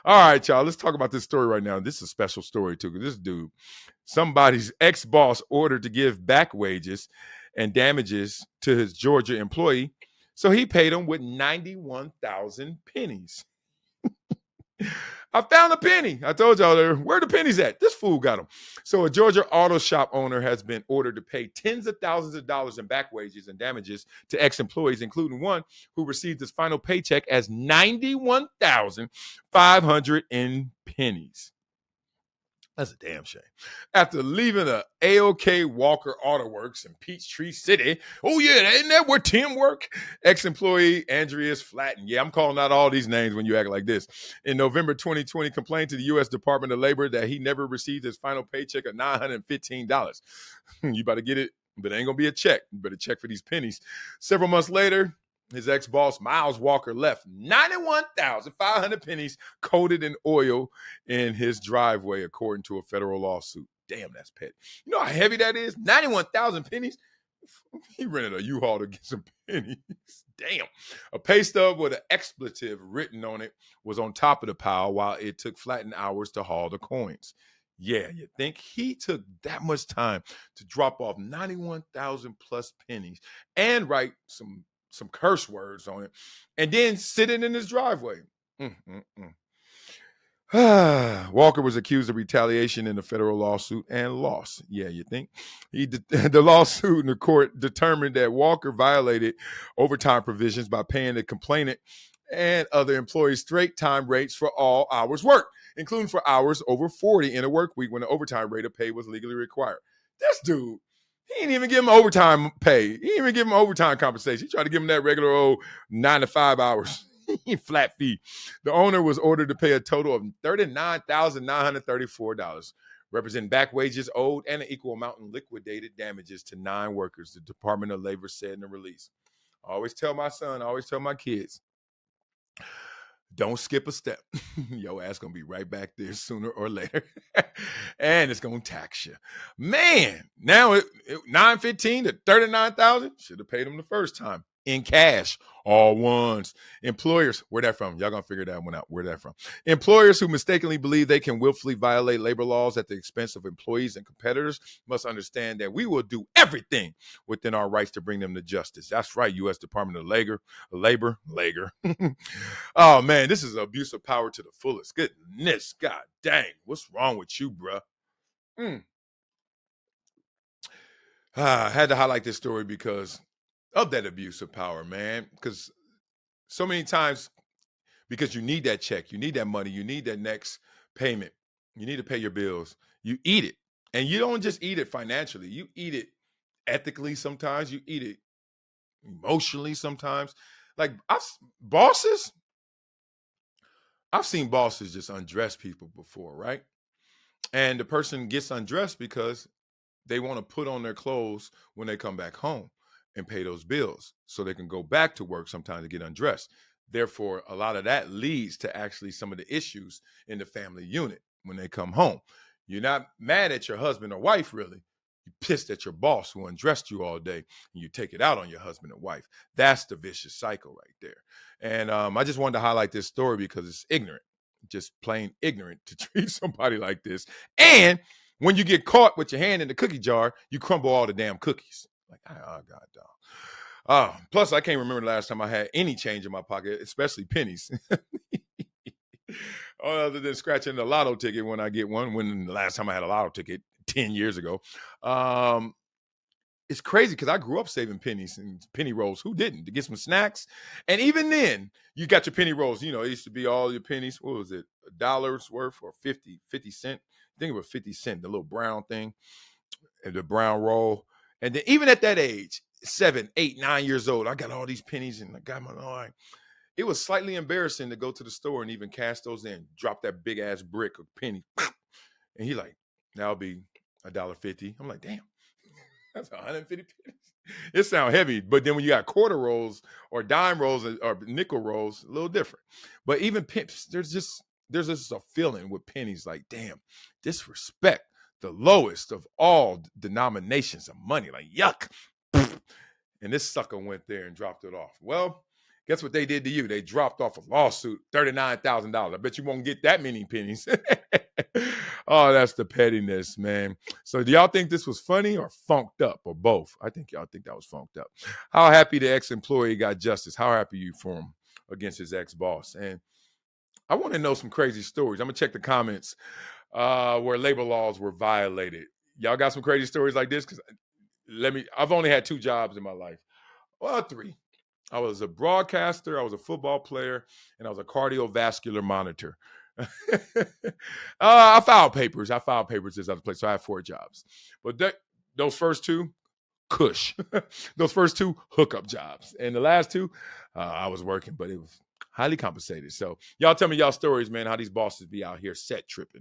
All right, y'all. Let's talk about this story right now. This is a special story too. This dude, somebody's ex-boss ordered to give back wages and damages to his Georgia employee, so he paid him with 91,000 pennies. I found a penny. I told y'all there. Where the pennies at? This fool got them. So a Georgia auto shop owner has been ordered to pay tens of thousands of dollars in back wages and damages to ex-employees, including one who received his final paycheck as 91,500 in pennies. That's a damn shame. After leaving the AOK Walker Auto Works in Peachtree City, oh yeah, isn't that where Tim work? Ex-employee Andreas Flatten. Yeah, I'm calling out all these names when you act like this. In November 2020, complained to the U.S. Department of Labor that he never received his final paycheck of $915. You better get it, but it ain't gonna be a check. You better check for these pennies. Several months later, his ex-boss, Miles Walker, left 91,500 pennies coated in oil in his driveway, according to a federal lawsuit. Damn, that's petty. You know how heavy that is? 91,000 pennies? He rented a U-Haul to get some pennies. Damn. A pay stub with an expletive written on it was on top of the pile while it took Flatten hours to haul the coins. Yeah, you think he took that much time to drop off 91,000 plus pennies and write some curse words on it, and then sitting in his driveway. Walker was accused of retaliation in a federal lawsuit and lost. Yeah, you think? The lawsuit in the court determined that Walker violated overtime provisions by paying the complainant and other employees straight time rates for all hours worked, including for hours over 40 in a work week when the overtime rate of pay was legally required. This dude, he didn't even give him overtime pay. He didn't even give him overtime compensation. He tried to give him that regular old 9 to 5 hours. Flat fee. The owner was ordered to pay a total of $39,934, representing back wages owed and an equal amount in liquidated damages to 9 workers, the Department of Labor said in the release. I always tell my son, I always tell my kids, don't skip a step. Your ass gonna be right back there sooner or later. And it's gonna tax you. Man, now it 915 to 39,000. Should have paid them the first time. In cash, all ones. Employers, where that from? Y'all gonna figure that one out. Where that from? Employers who mistakenly believe they can willfully violate labor laws at the expense of employees and competitors must understand that we will do everything within our rights to bring them to justice. That's right, U.S. Department of Labor. Oh man, this is abuse of power to the fullest. Goodness, God dang, what's wrong with you, bruh? I had to highlight this story because of that abuse of power, man. Because so many times, because you need that check, you need that money, you need that next payment, you need to pay your bills. You eat it, and you don't just eat it financially. You eat it ethically. Sometimes you eat it emotionally. Sometimes, like bosses, I've seen bosses just undress people before, right? And the person gets undressed because they want to put on their clothes when they come back home and pay those bills so they can go back to work sometimes to get undressed. Therefore, a lot of that leads to actually some of the issues in the family unit when they come home. You're not mad at your husband or wife, really. You're pissed at your boss who undressed you all day, and you take it out on your husband and wife. That's the vicious cycle right there. And I just wanted to highlight this story because it's ignorant, just plain ignorant to treat somebody like this. And when you get caught with your hand in the cookie jar, you crumble all the damn cookies. Like, oh, God, dog. Plus, I can't remember the last time I had any change in my pocket, especially pennies. Other than scratching the lotto ticket when I get one, when the last time I had a lotto ticket 10 years ago. It's crazy because I grew up saving pennies and penny rolls. Who didn't? To get some snacks. And even then, you got your penny rolls. You know, it used to be all your pennies. What was it? $1 worth or 50 cents? I think it was 50 cents, the little brown thing, and the brown roll. And then even at that age, 7, 8, 9 years old, I got all these pennies and I got my line. It was slightly embarrassing to go to the store and even cash those in, drop that big ass brick of penny. And he like, that'll be $1.50. I'm like, damn, that's 150 pennies. It sounds heavy, but then when you got quarter rolls or dime rolls or nickel rolls, a little different. But even pips, there's just a feeling with pennies like, damn, disrespect. The lowest of all denominations of money, like yuck. And this sucker went there and dropped it off. Well, Guess what they did to you? They dropped off a lawsuit, $39,000. I bet you won't get that many pennies. Oh, that's the pettiness, man. So do y'all think this was funny or funked up or both? I think y'all think that was funked up. How happy the ex-employee got justice? How happy you for him against his ex-boss? And I want to know some crazy stories. I'm going to check the comments where labor laws were violated. Y'all got some crazy stories like this? Because I've only had 2 jobs in my life. Well, 3. I was a broadcaster, I was a football player, and I was a cardiovascular monitor. I filed papers. I filed papers this other place, so I had 4 jobs. But those first 2, cush. Those first 2, hookup jobs. And the last 2, I was working, but it was highly compensated. So y'all tell me y'all stories, man, how these bosses be out here set tripping.